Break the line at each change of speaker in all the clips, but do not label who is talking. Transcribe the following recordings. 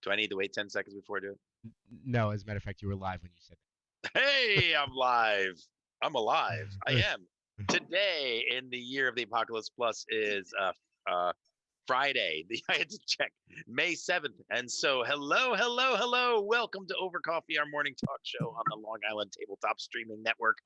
Do I need to wait 10 seconds before I do
No, as a matter of fact, you were live when you said
it? Hey, I'm live. I'm alive. I
that.
am. Today in the year of the Apocalypse Plus is Friday. I had to check. May 7th. And so hello. Welcome to Over Coffee, our morning talk show on the Long Island Tabletop Streaming Network,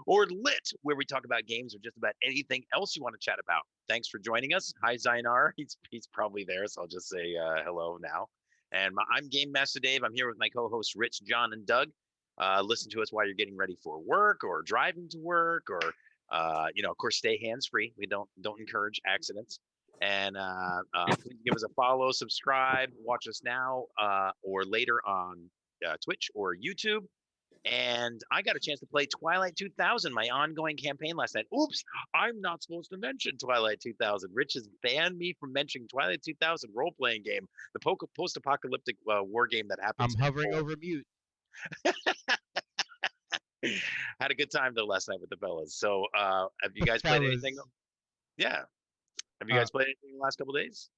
or LITT, where we talk about games or just about anything else you want to chat about. Thanks for joining us. Hi, Zainar. He's probably there, so I'll just say hello now. And I'm Game Master Dave. I'm here with my co-hosts Rich, John, and Doug. Listen to us while you're getting ready for work or driving to work, or of course, stay hands-free. We don't encourage accidents. And please give us a follow, subscribe, watch us now or later on Twitch or YouTube. And I got a chance to play Twilight 2000, my ongoing campaign last night. Oops, I'm not supposed to mention Twilight 2000. Rich has banned me from mentioning Twilight 2000 role-playing game, the post-apocalyptic war game that happens.
I'm hovering over mute.
Had a good time though last night with the fellas. So have you guys played anything? Yeah. Have you guys played anything in the last couple of days?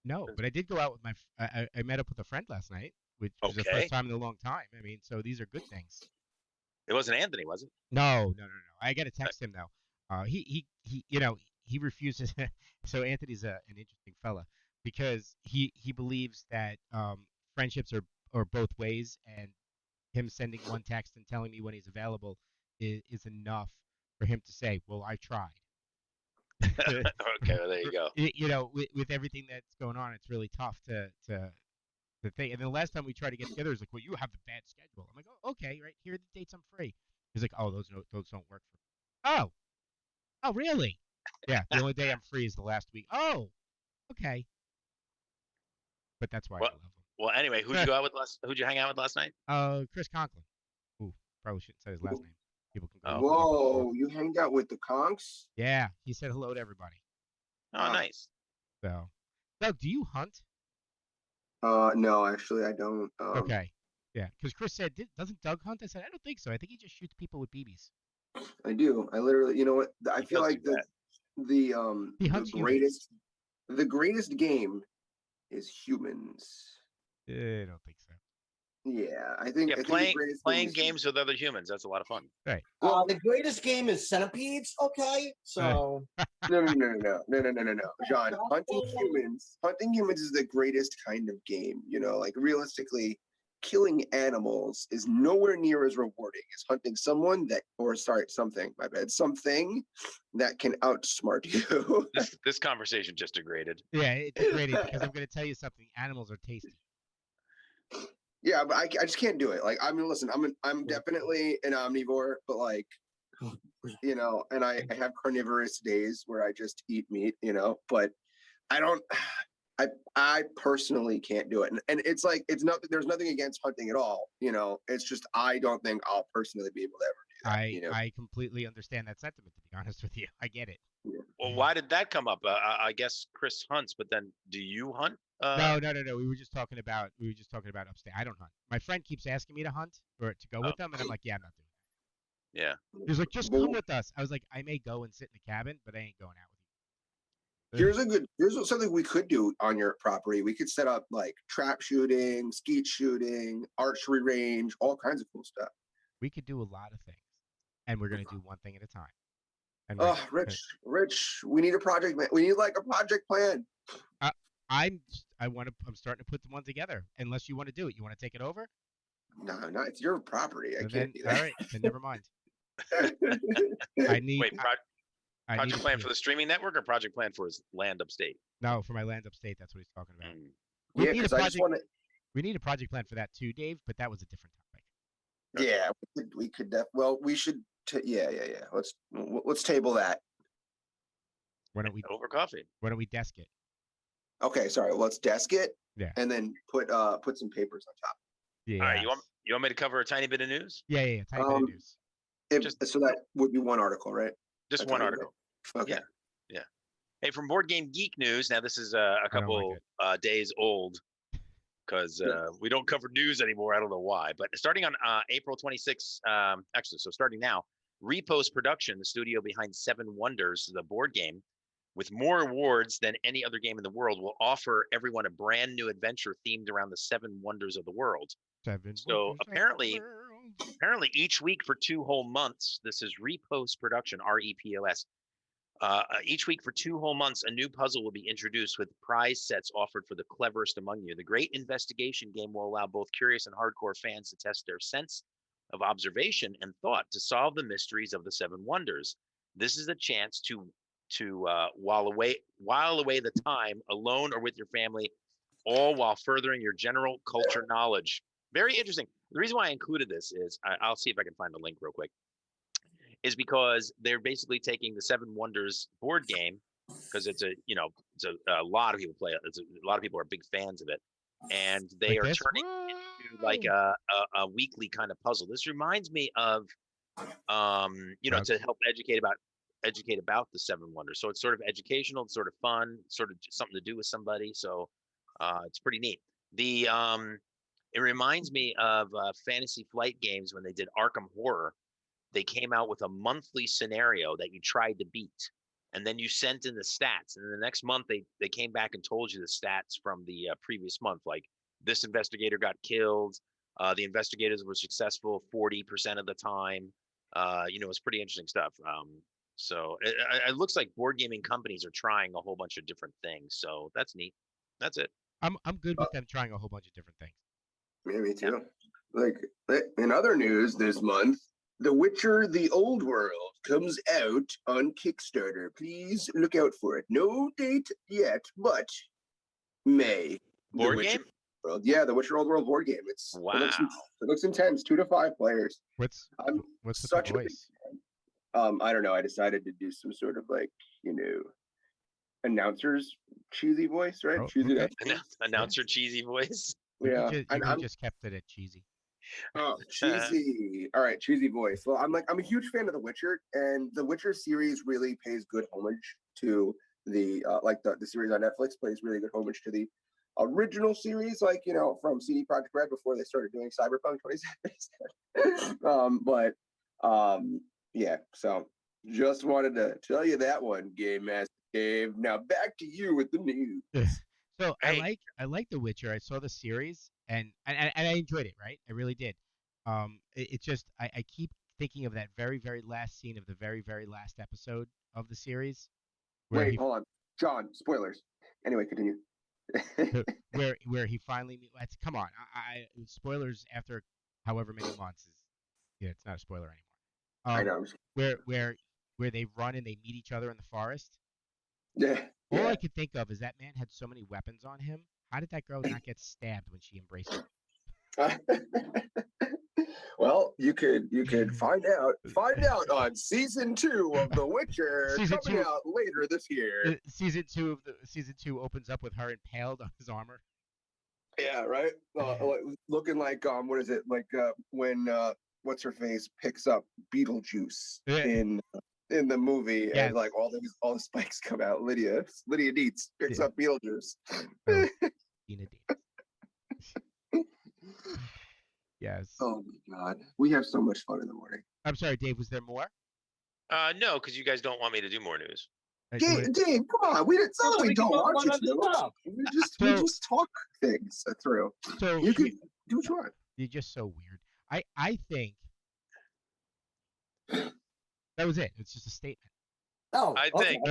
No, but I did go out with I met up with a friend last night, which was the first time in a long time. I mean, so these are good things.
It wasn't Anthony, was it?
No. I got to text him though. He refuses. So Anthony's an interesting fella because he believes that friendships are both ways, and him sending one text and telling me when he's available is enough for him to say, well, I tried.
Okay, well, there you go.
With everything that's going on, it's really tough to think. And then the last time we tried to get together, it's like, well, you have the bad schedule. I'm like, oh, okay, right here are the dates I'm free. He's like, oh, those don't work for me. Oh, really? Yeah, the only day I'm free is the last week. Oh, okay. But that's why I love him.
Well, anyway, who'd you go out with Who'd you hang out with last night?
Chris Conklin. Ooh, probably shouldn't say his last name. People can go.
Whoa, you hanged out with the Conks?
Yeah, he said hello to everybody.
Oh, nice.
So, Doug, do you hunt?
No, actually, I don't.
Okay. Yeah, because Chris said, doesn't Doug hunt? I said, I don't think so. I think he just shoots people with BBs.
I do. I literally, you know what? I feel like the greatest game is humans.
I don't think so.
Yeah, I think
playing games with other humans, that's a lot of fun.
Right.
The greatest game is Centipedes. Okay, so
no, John. Hunting humans is the greatest kind of game. Like realistically, killing animals is nowhere near as rewarding as hunting something that can outsmart you.
This conversation just degraded.
Yeah, it degraded because I'm going to tell you something. Animals are tasty.
Yeah, but I just can't do it. Like, I mean, listen, I'm definitely an omnivore, but like, and I have carnivorous days where I just eat meat, but I personally can't do it. And it's like, there's nothing against hunting at all. It's just, I don't think I'll personally be able to ever do that.
I completely understand that sentiment, to be honest with you. I get it.
Yeah.
Well, why did that come up? I guess Chris hunts, but then do you hunt?
No. We were just talking about upstate. I don't hunt. My friend keeps asking me to hunt or to go with them, and I'm like, yeah, I'm not doing that.
Yeah.
He's like, just come with us. I was like, I may go and sit in the cabin, but I ain't going out with
you. Here's something we could do on your property. We could set up like trap shooting, skeet shooting, archery range, all kinds of cool stuff.
We could do a lot of things, and we're gonna do one thing at a time.
And Rich, we need a project. We need like a project plan.
I'm starting to put the one together. Unless you want to do it, you want to take it over?
No, it's your property. I can't do that.
All right, then never mind.
Project plan for the streaming network or project plan for his land upstate?
No, for my land upstate. That's what he's talking about.
Yeah, because I just want to.
We need a project plan for that too, Dave. But that was a different topic.
Yeah, we could. Well, we should. Yeah. Let's table that.
Why don't we
over coffee?
Why don't we desk it?
Okay, sorry. Let's desk it.
Yeah.
And then put some papers on top.
Yeah. All right. You want me to cover a tiny bit of news?
Yeah. Tiny bit of news.
So that would be one article, right?
Just one article.
Okay.
Yeah. Hey, from Board Game Geek News. Now this is a couple days old because we don't cover news anymore. I don't know why, but starting on April 26th, starting now, Repost Production, the studio behind Seven Wonders, the board game, with more rewards than any other game in the world, will offer everyone a brand new adventure themed around the 7 wonders of the world. So apparently each week for 2 whole months, this is Repost Production, REPOS. Each week for 2 whole months, a new puzzle will be introduced with prize sets offered for the cleverest among you. The great investigation game will allow both curious and hardcore fans to test their sense of observation and thought to solve the mysteries of the 7 wonders. This is a chance to while away the time alone or with your family, all while furthering your general culture knowledge. Very interesting. The reason why I included this is I'll see if I can find the link real quick. Is because they're basically taking the 7 Wonders board game, because it's a lot of people play it. A lot of people are big fans of it, and they are turning it into like a weekly kind of puzzle. This reminds me of to help educate about the 7 Wonders. So it's sort of educational, it's sort of fun, sort of something to do with somebody. So it's pretty neat. It reminds me of Fantasy Flight Games when they did Arkham Horror. They came out with a monthly scenario that you tried to beat, and then you sent in the stats, and then the next month they came back and told you the stats from the previous month, like this investigator got killed, the investigators were successful 40% of the time. It's pretty interesting stuff. So it looks like board gaming companies are trying a whole bunch of different things, so that's neat. That's it.
I'm good with them trying a whole bunch of different things.
Me too. Like in other news this month, The Witcher: The Old World comes out on Kickstarter. Please look out for it. No date yet, but May.
Board game?
World. Yeah, The Witcher: Old World board game.
Wow.
It looks intense. 2 to 5 players.
What's
such
the voice?
I don't know. I decided to do some sort of announcer's cheesy voice, right?
Oh,
cheesy
okay.
Announcer cheesy voice.
Yeah,
you just kept it at cheesy.
Oh, cheesy. All right, cheesy voice. Well, I'm a huge fan of The Witcher, and The Witcher series really pays good homage to the the series on Netflix pays really good homage to the original series, from CD Projekt Red before they started doing Cyberpunk 2077. Yeah, so just wanted to tell you that one, Game Master Dave. Now back to you with the news.
So
Hey.
I like The Witcher. I saw the series and I enjoyed it. Right, I really did. It's just I keep thinking of that very very last scene of the very very last episode of the series.
Wait, hold on, John. Spoilers. Anyway, continue.
where he finally meets. Come on, I spoilers after however many months is it's not a spoiler anymore.
I know.
Where they run and they meet each other in the forest.
Yeah.
All I could think of is that man had so many weapons on him. How did that girl not get stabbed when she embraced him?
Well, you could find out on season 2 of The Witcher coming out later this year.
Season 2 opens up with her impaled on his armor.
Yeah, right. Looking like what is it like when what's her face picks up Beetlejuice in the movie,
yes.
And all the spikes come out. Lydia Dietz picks up Beetlejuice.
Oh, Tina Dietz. Yes.
Oh my God, we have so much fun in the morning.
I'm sorry, Dave. Was there more?
No, because you guys don't want me to do more news.
Dave, come on. We don't want you to. We just talk things through.
So
you can do what you want.
You're just so weird. I think that was it. It's just a statement.
Oh,
I think.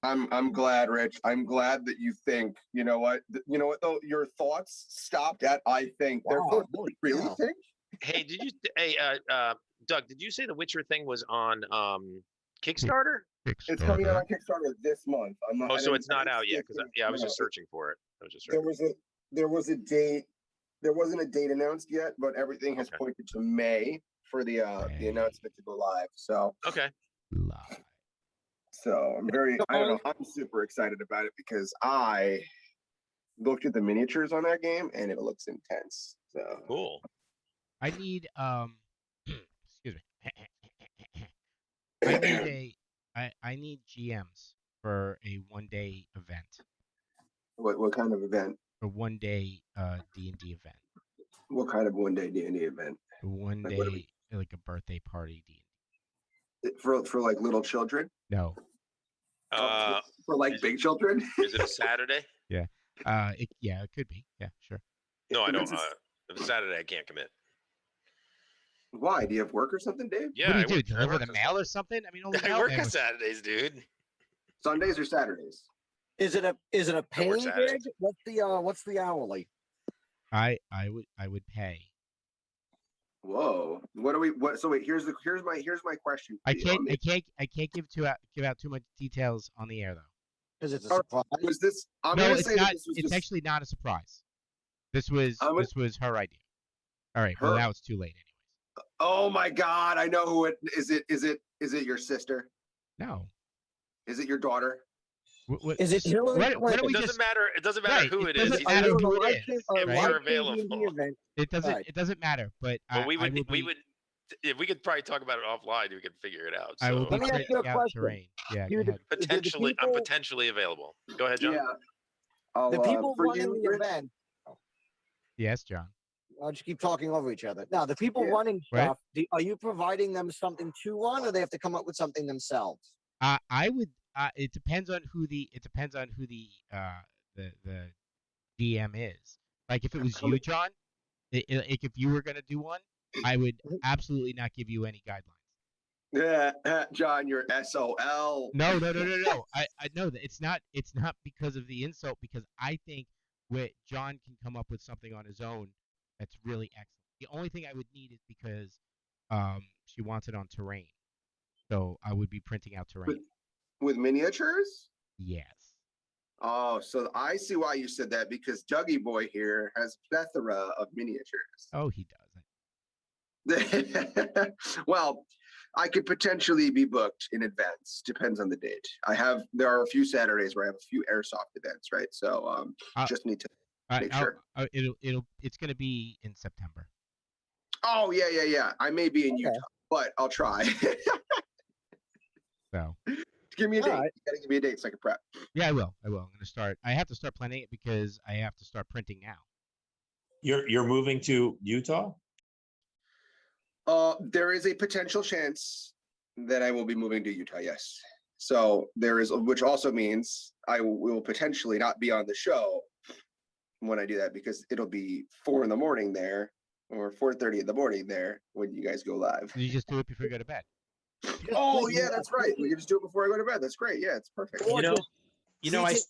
I'm glad, Rich. I'm glad that you think. You know what? Though your thoughts stopped at I think.
Wow,
Therefore, really
wow.
think.
Hey, Doug, did you say the Witcher thing was on Kickstarter?
It's coming out on Kickstarter this month.
So it's not out yet? Because I was just searching for it.
There was a date. There wasn't a date announced yet, but everything has pointed to May for the announcement to go live. So
okay.
Live.
So I'm super excited about it because I looked at the miniatures on that game and it looks intense. So
cool.
I need excuse me. I need GMs for a 1-day event.
What kind of event?
A 1-day D&D event.
What kind of 1-day D&D event?
A 1-day like a birthday party D&D.
For like little children?
No.
For like
is
big children.
Is it a Saturday?
Yeah, it could be. Yeah, sure.
No, I
If
don't.
it's a-
If it's Saturday, I can't commit.
Why? Do you have work or something, Dave?
Yeah,
What do you
I
do?
work- I
Deliver
work
the
on
mail or something? I mean, only
I work
mailman
on
would-
Saturdays, dude.
Sundays or Saturdays?
Is it a paying
Saturdays.
gig? What's the hourly?
I would pay.
Whoa. What do we? What? So wait. Here's my question. For
I
you.
can't give out too much details on the air though.
Because it's a
All right.
surprise.
Was this? I'm
No,
gonna
it's
say that
not.
this was
It's
just
actually not a surprise. This was
I'm gonna-
this was her idea. All right. Well,
Her-
now it's too late, anyways.
Oh my God! I know who it is. Is it your sister?
No.
Is it your daughter?
Is it Hillary
Why don't
Clinton?
we
It doesn't
just?
matter. It doesn't matter
Right,
who
it
it is.
doesn't
He's
matter
asking
who it
live
is,
stream-
if
right?
they're
live stream
available.
the event.
It doesn't.
Right.
It doesn't matter. But
But we
I
would
will
we
be-
would if we could probably talk about it offline. We could figure it out.
I will
So
be
Let me ask you a
printing out
question.
terrain. Yeah. Go
Do the-
ahead.
potentially, I'm
people-
potentially available. Go ahead, John.
Yeah. I'll,
The people
for
running
you,
the
Rich,
event.
Yes, John.
I'll just keep talking over each other. Now, the people
Yeah.
running
Right.
stuff, are you providing them something to run, or they have to come up with something themselves?
I would. It depends on who the. It depends on who the DM is. Like if it was you, John. Like if you were gonna do one, I would absolutely not give you any guidelines.
Yeah, John, you're SOL.
No. I know that it's not because of the insult, because I think John can come up with something on his own that's really excellent. The only thing I would need is because she wants it on terrain. So I would be printing out terrain.
With miniatures?
Yes.
Oh, so I see why you said that, because Dougie Boy here has a plethora of miniatures.
Oh, he doesn't.
Well, I could potentially be booked in advance. Depends on the date. There are a few Saturdays where I have a few airsoft events, right? So just need to make sure.
It's gonna be in September.
Oh yeah. I may be in
Okay.
Utah, but I'll try.
So
Give me a date.
All right.
You gotta give me a date so I can prep.
yeah, I will. I'm gonna start. I have to start planning it because I have to start printing now.
You're moving to Utah?
There is a potential chance that I will be moving to Utah. Yes. So there is, which also means I will potentially not be on the show when I do that, because it'll be 4 a.m. there, or 4:30 a.m. there when you guys go live.
You just do it before you go to bed.
Oh yeah, that's right. We can just do it before I go to bed. That's great. Yeah, it's perfect.
Or
You know,
just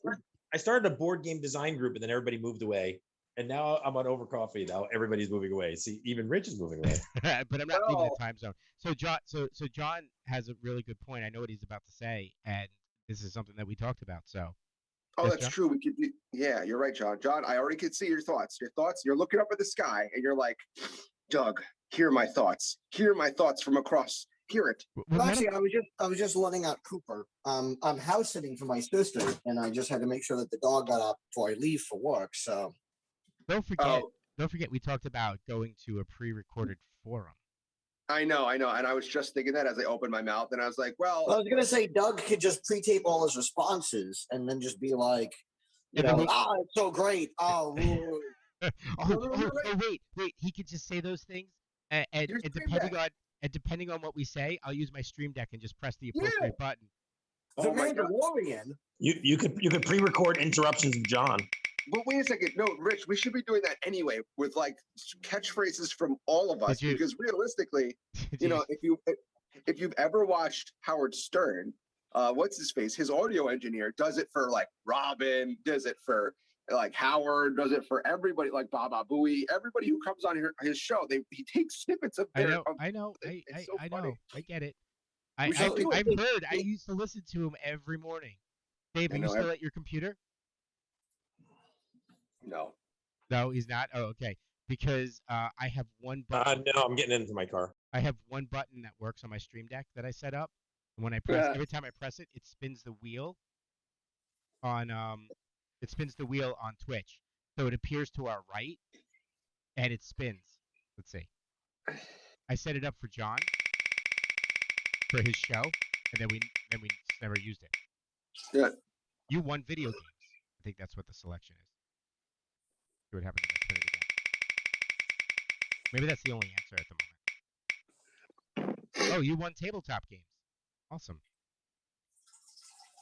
I started a board game design group and then everybody moved away. And now I'm on Over Coffee. Now everybody's moving away. See, even Rich is moving away.
But I'm not leaving
Oh.
the time zone. So John, so John has a really good point. I know what he's about to say, and this is something that we talked about. So
Oh,
Yes,
that's
John?
true. We could do. Yeah, you're right, John. John, I already could see your thoughts. You're looking up at the sky and you're like, Doug, hear my thoughts. Hear my thoughts from across. Hear it.
Well, why
actually,
don't-
I was just letting out Cooper. I'm house sitting for my sister, and I just had to make sure that the dog got up before I leave for work. So
don't forget,
Oh,
we talked about going to a pre-recorded forum.
I know. And I was just thinking that as I opened my mouth, and I was like, well,
I was gonna say Doug could just pre-tape all his responses and then just be like, you
Yeah,
know,
but
it's so great. Oh, ooh."
Wait! He could just say those things, and
Your Stream
depending on what we say, I'll use my Stream Deck and just press the
Yeah.
appropriate button.
the
Oh my God.
Mandalorian.
You could pre-record interruptions of John.
but wait a second. No, Rich, we should be doing that anyway, with like catchphrases from all of us,
Did you-
because realistically,
Did
you know, if you've ever watched Howard Stern, what's his face? His audio engineer does it for like Robin, does it for like Howard, does it for everybody, like Baba Booey, everybody who comes on his show. He takes snippets of
I
their.
know,
of-
I know,
it's so
I
funny.
know, I get it.
We should do it.
I've heard. I used to listen to him every morning. Dave,
I
are you
know,
still at your computer?
No.
No, he's not. Oh, okay. Because I have one button.
No, I'm getting into my car.
I have one button that works on my Stream Deck that I set up. And when I press,
Yeah.
every time I press it, it spins the wheel on Twitch. So it appears to our right, and it spins. Let's see. I set it up for John for his show, and then we just never used it.
Yeah.
You won video games. I think that's what the selection is. See what happens if I spin it again. Maybe that's the only answer at the moment. Oh, you won tabletop games. Awesome.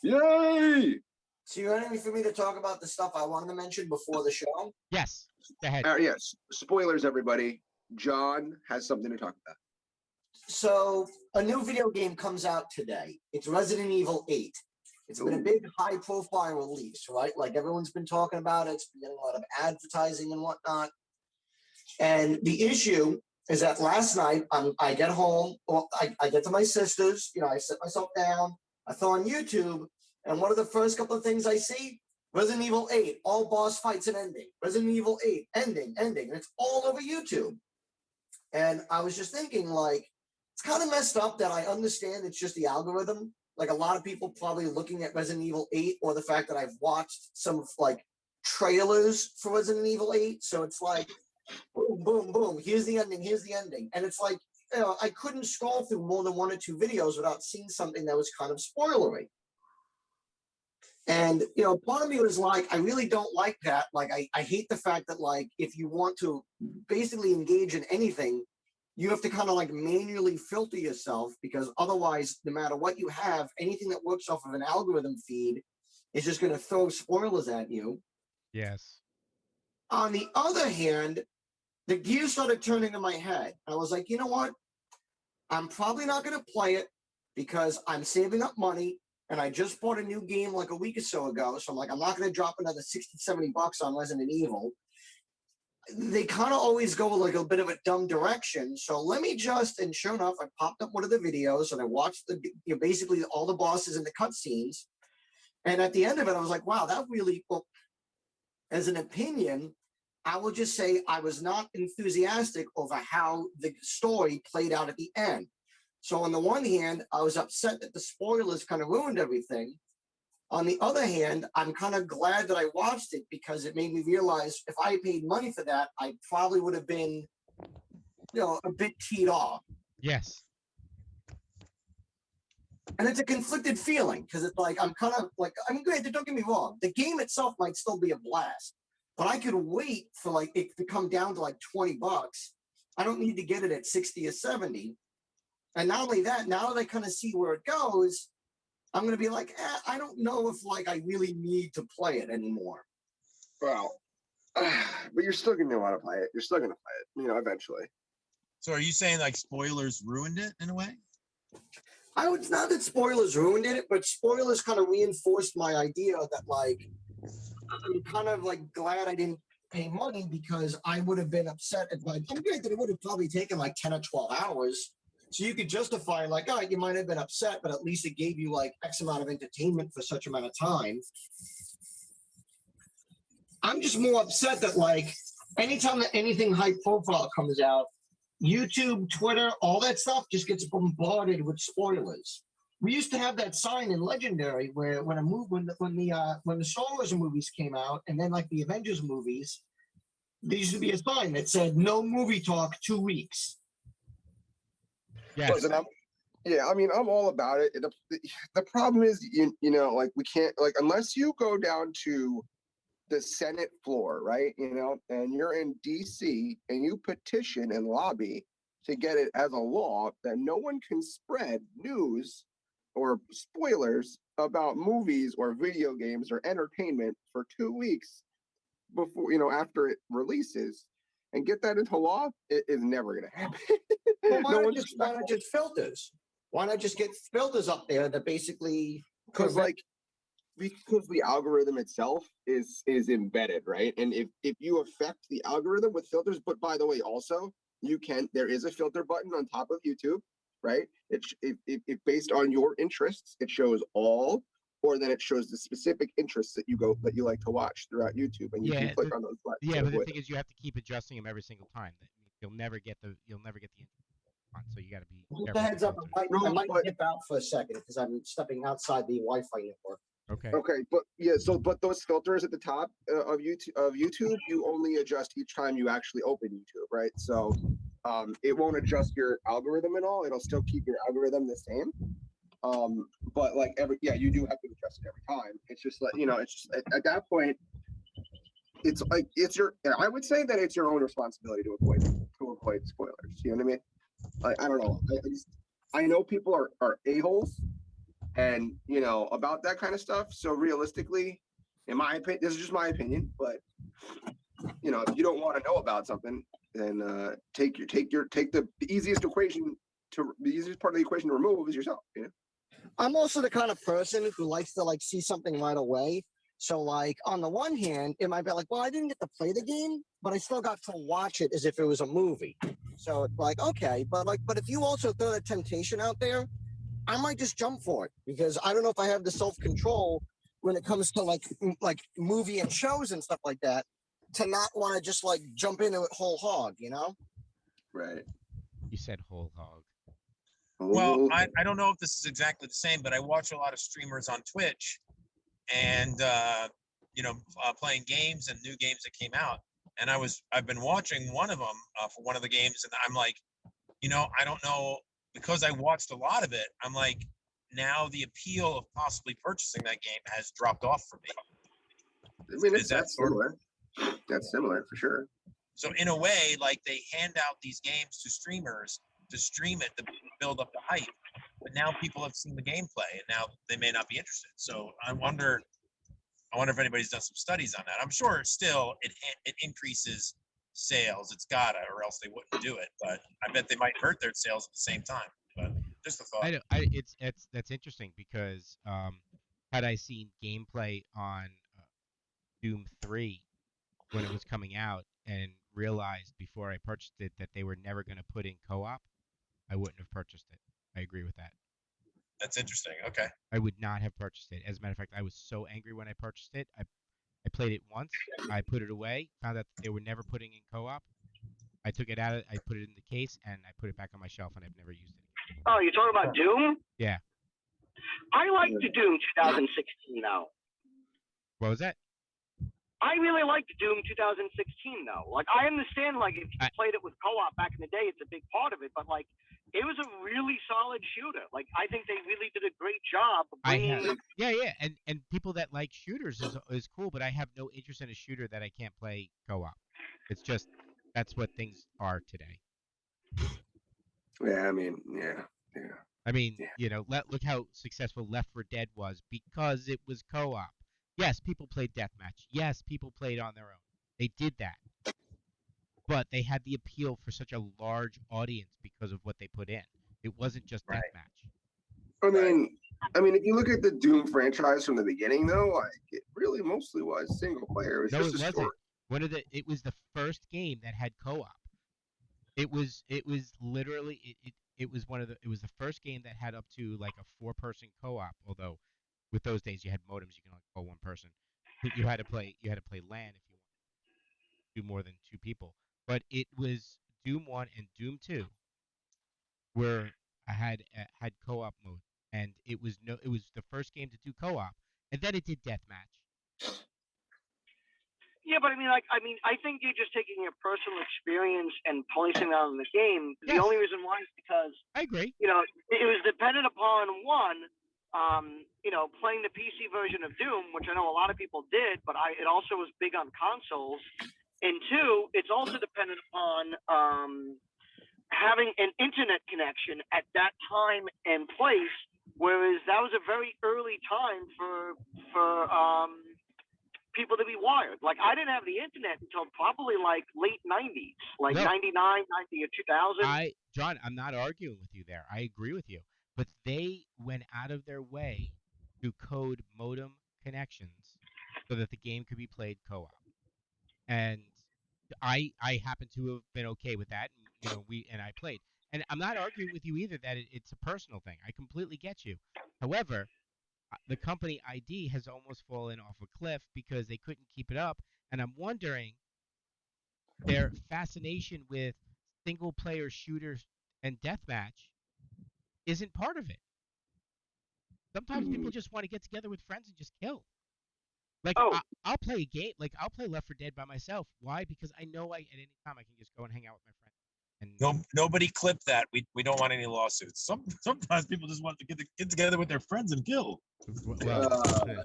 Yay!
So you ready for me to talk about the stuff I wanted to mention before the show?
Yes. Go ahead.
Yes. Spoilers, everybody. John has something to talk about.
So a new video game comes out today. It's Resident Evil 8. It's been a big high-profile release, right? Like everyone's been talking about it. It's been getting a lot of advertising and whatnot. And the issue is that last night I get home, well, I get to my sister's, I sit myself down, I throw on YouTube, and one of the first couple of things I see, Resident Evil 8, all boss fights and ending. Resident Evil 8, ending. And it's all over YouTube. And I was just thinking, like, it's kind of messed up that I understand it's just the algorithm. Like a lot of people probably looking at Resident Evil 8 or the fact that I've watched some like trailers for Resident Evil 8. So it's like, boom, boom, boom. Here's the ending. And it's like, I couldn't scroll through more than 1 or 2 videos without seeing something that was kind of spoilery. And, part of me was like, I really don't like that. Like, I hate the fact that, like, if you want to basically engage in anything, you have to kind of like manually filter yourself, because otherwise, no matter what you have, anything that works off of an algorithm feed is just going to throw spoilers at you.
Yes.
On the other hand, the gears started turning in my head. I was like, you know what? I'm probably not going to play it because I'm saving up money. And I just bought a new game like a week or so ago. So I'm like, I'm not going to drop another 60, 70 bucks on Resident Evil. They kind of always go like a bit of a dumb direction. So let me just, and sure enough, I popped up one of the videos and I watched basically all the bosses in the cutscenes. And at the end of it, I was like, wow, that really, well, as an opinion, I will just say I was not enthusiastic over how the story played out at the end. So on the one hand, I was upset that the spoilers kind of ruined everything. On the other hand, I'm kind of glad that I watched it because it made me realize if I paid money for that, I probably would have been, a bit teed off.
Yes.
And it's a conflicted feeling because it's like, I'm kind of like, I mean, granted, don't get me wrong. The game itself might still be a blast, but I could wait for like it to come down to like 20 bucks. I don't need to get it at 60 or 70. And not only that, now that I kind of see where it goes, I'm going to be like, I don't know if like I really need to play it anymore.
Well, but you're still going to want to play it. You're still going to play it, eventually.
So are you saying like spoilers ruined it in a way?
It's not that spoilers ruined it, but spoilers kind of reinforced my idea that like, I'm kind of like glad I didn't pay money because I would have been upset at my, I'm granted it would have probably taken like 10 or 12 hours. So you could justify like, oh, you might have been upset, but at least it gave you like X amount of entertainment for such amount of time. I'm just more upset that like anytime that anything high profile comes out, YouTube, Twitter, all that stuff just gets bombarded with spoilers. We used to have that sign in Legendary where when the Star Wars movies came out and then like the Avengers movies, there used to be a sign that said no movie talk 2 weeks.
Yes.
Listen, I'm all about it. The problem is, like we can't, like, unless you go down to the Senate floor, right? And you're in DC and you petition and lobby to get it as a law that no one can spread news or spoilers about movies or video games or entertainment for 2 weeks before, after it releases, and get that into law, it is never going to happen.
Well, why not just filters? Why not just get filters up there that basically
because the algorithm itself is embedded, right? And if you affect the algorithm with filters, but by the way, also there is a filter button on top of YouTube, right? It based on your interests, it shows all, or then it shows the specific interests that you like to watch throughout YouTube, and you can click on those buttons.
Yeah, but the thing is, you have to keep adjusting them every single time. You'll never get the on, so you got to be
just
careful.
a heads up. I might dip out for a second because I'm stepping outside the Wi-Fi network.
Okay,
but yeah, but those filters at the top of YouTube, you only adjust each time you actually open YouTube, right? So it won't adjust your algorithm at all. It'll still keep your algorithm the same. But like you do have to adjust it every time. It's just like, it's just at that point, it's like I would say that it's your own responsibility to avoid spoilers. You know what I mean? I don't know. I know people are a-holes, and about that kind of stuff. So realistically, in my opinion, this is just my opinion, but if you don't want to know about something, then take the easiest part of the equation to remove is yourself.
I'm also the kind of person who likes to see something right away. So on the one hand, it might be like, well, I didn't get to play the game, but I still got to watch it as if it was a movie. So it's like, okay, but if you also throw that temptation out there, I might just jump for it because I don't know if I have the self-control when it comes to like movie and shows and stuff like that to not want to just jump into it whole hog,
Right.
You said whole hog.
Well, I don't know if this is exactly the same, but I watch a lot of streamers on Twitch and, playing games and new games that came out. And I've been watching one of them for one of the games. And I'm like, I don't know, because I watched a lot of it. I'm like, now the appeal of possibly purchasing that game has dropped off for me.
I mean, that's similar. That's similar for sure.
So in a way, they hand out these games to streamers to stream it to build up the hype, but now people have seen the gameplay and now they may not be interested. So I wonder if anybody's done some studies on that. I'm sure still it increases sales. It's gotta, or else they wouldn't do it. But I bet they might hurt their sales at the same time. But just a thought.
That's interesting because had I seen gameplay on Doom 3 when it was coming out and realized before I purchased it that they were never going to put in co-op, I wouldn't have purchased it. I agree with that.
That's interesting. Okay.
I would not have purchased it. As a matter of fact, I was so angry when I purchased it. I played it once. I put it away. Found out they were never putting in co-op. I took it out. I put it in the case and I put it back on my shelf, and I've never used it again.
Oh, you're talking about Doom?
Yeah.
I liked the Doom 2016 though.
What was that?
I really liked Doom 2016 though. I understand if you played it with co-op back in the day, it's a big part of it, but it was a really solid shooter. I think they really did a great job of bringing.
Yeah, and people that like shooters is cool, but I have no interest in a shooter that I can't play co-op. It's just that's what things are today.
Yeah, I mean, yeah.
I mean, look how successful Left 4 Dead was because it was co-op. Yes, people played deathmatch. Yes, people played on their own. They did that. But they had the appeal for such a large audience because of what they put in. It wasn't just deathmatch.
I mean, if you look at the Doom franchise from the beginning, though, it really mostly was single player. It was just a story.
It was the first game that had co-op. It was literally it was the first game that had up to a 4-person co-op. Although, with those days you had modems, you can only call one person. You had to play LAN if you wanted to do more than 2 people. But it was Doom 1 and Doom 2 where I had co-op mode, and it was the first game to do co-op, and then it did deathmatch.
Yeah, but I think you're just taking your personal experience and placing that on the game.
Yes.
The only reason why is because
I agree.
It was dependent upon one, playing the PC version of Doom, which I know a lot of people did, but it also was big on consoles. And 2, it's also dependent upon having an internet connection at that time and place, whereas that was a very early time for people to be wired. I didn't have the internet until probably late 90s, 99, 90, or 2000.
John, I'm not arguing with you there. I agree with you. But they went out of their way to code modem connections so that the game could be played co-op. And I happen to have been okay with that, and I played. And I'm not arguing with you either that it's a personal thing. I completely get you. However, the company ID has almost fallen off a cliff because they couldn't keep it up, and I'm wondering their fascination with single-player shooters and deathmatch isn't part of it. Sometimes people just want to get together with friends and just kill. I'll play a game, I'll play Left 4 Dead by myself. Why? Because I know at any time I can just go and hang out with my friends. And
nobody clip that. We don't want any lawsuits. Sometimes people just want to get together with their friends and kill.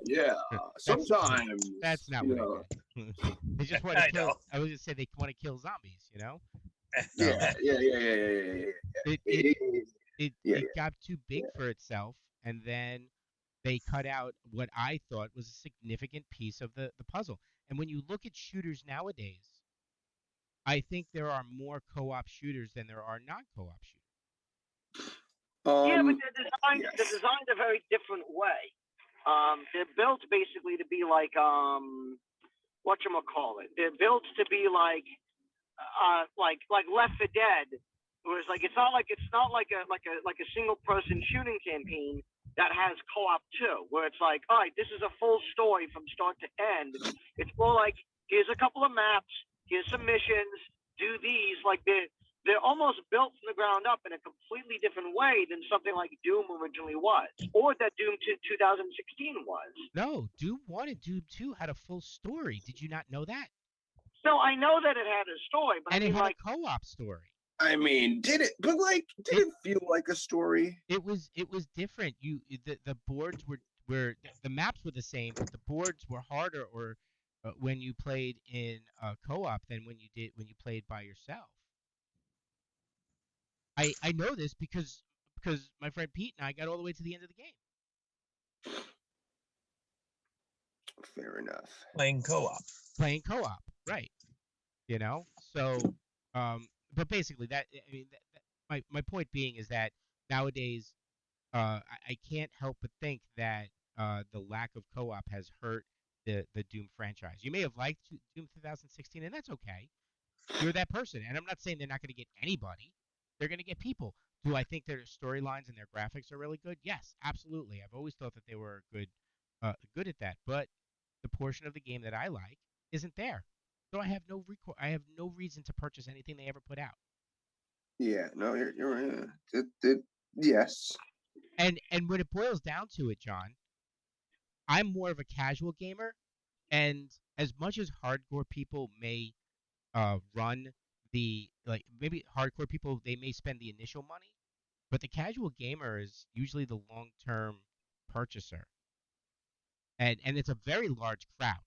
Yeah, sometimes.
That's not what I mean. They just want to kill. I was just say they want to kill zombies.
Yeah.
It got too big for itself, and then they cut out what I thought was a significant piece of the puzzle. And when you look at shooters nowadays, I think there are more co-op shooters than there are non-co-op shooters.
Yeah, but
Yes.
they're designed a very different way. They're built basically to be like whatchamacallit. They're built to be like Left 4 Dead, where it's like it's not like a single person shooting campaign that has co-op too, where it's like, all right, this is a full story from start to end. It's more like, here's a couple of maps, here's some missions, do these. Like they're almost built from the ground up in a completely different way than something like Doom originally was, or that Doom 2016 was.
No, Doom 1 and Doom 2 had a full story. Did you not know that?
So I know that it had a story, but
and
I mean,
it had
like,
a co-op story.
I mean, did it? But like, did it feel like a story?
It was different. The boards were the maps were the same, but the boards were harder or when you played in co-op than when you played by yourself. I know this because my friend Pete and I got all the way to the end of the game.
Fair enough.
Playing co-op.
Playing co-op, right? You know, so but basically my point being is that nowadays I can't help but think that the lack of co-op has hurt the Doom franchise. You may have liked Doom 2016, and that's okay. You're that person, and I'm not saying they're not going to get anybody. They're going to get people. Do I think their storylines and their graphics are really good? Yes, absolutely. I've always thought that they were good at that. But the portion of the game that I like isn't there, so I have no reason to purchase anything they ever put out.
Yeah, no, you're right. Yes.
And when it boils down to it, John, I'm more of a casual gamer, and as much as hardcore people may run maybe hardcore people, they may spend the initial money, but the casual gamer is usually the long-term purchaser, and it's a very large crowd.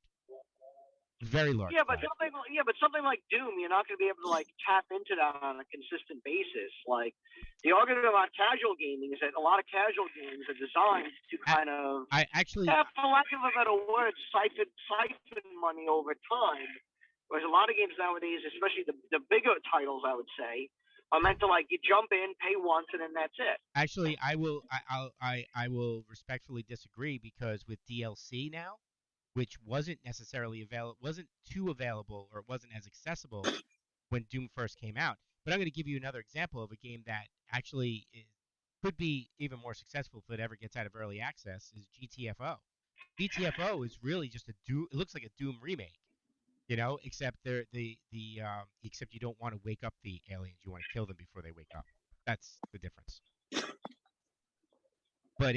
Very large.
Yeah, but something like Doom, you're not going to be able to like tap into that on a consistent basis. Like the argument about casual gaming is that a lot of casual games are designed to kind of, for lack of a better word, siphon money over time. Whereas a lot of games nowadays, especially the bigger titles, I would say, are meant to like you jump in, pay once, and then that's it.
Actually, I will respectfully disagree because with DLC now, which wasn't necessarily wasn't too available, or it wasn't as accessible when Doom first came out. But I'm going to give you another example of a game that actually could be even more successful if it ever gets out of early access. Is GTFO. GTFO is really just a Doom. It looks like a Doom remake, except except you don't want to wake up the aliens. You want to kill them before they wake up. That's the difference. But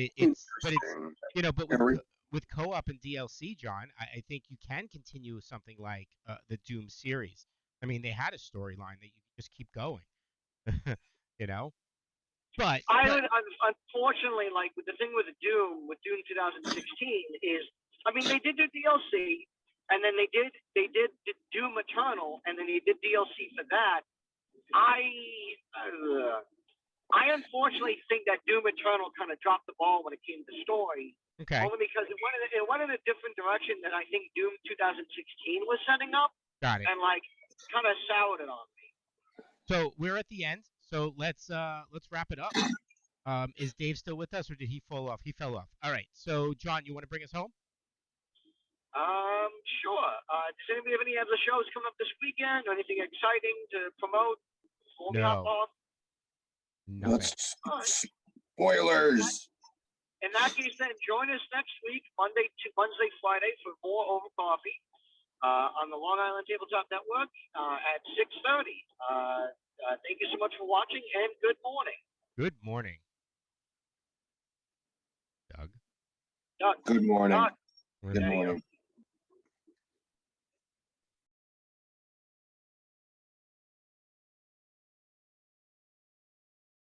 with co-op and DLC, John, I think you can continue something like the Doom series. I mean, they had a storyline that you can just keep going, But
unfortunately, like with the thing with Doom 2016 is, I mean, they did do DLC, and then they did Doom Eternal, and then they did DLC for that. I unfortunately think that Doom Eternal kind of dropped the ball when it came to story.
Okay.
Only because it went in a different direction than I think Doom 2016 was setting up.
Got it.
And like kind of soured it on me.
So we're at the end. So let's wrap it up. Is Dave still with us, or did he fall off? He fell off. All right. So John, you want to bring us home?
Sure. Does anybody have any other shows coming up this weekend, or anything exciting to promote?
No. Nothing.
Spoilers.
In that case, then join us next week, Monday, Friday, for more Over Coffee on the Long Island Tabletop Network at 6:30. Thank you so much for watching, and good morning.
Good morning, Doug.
Good morning.
Doug.
Good morning.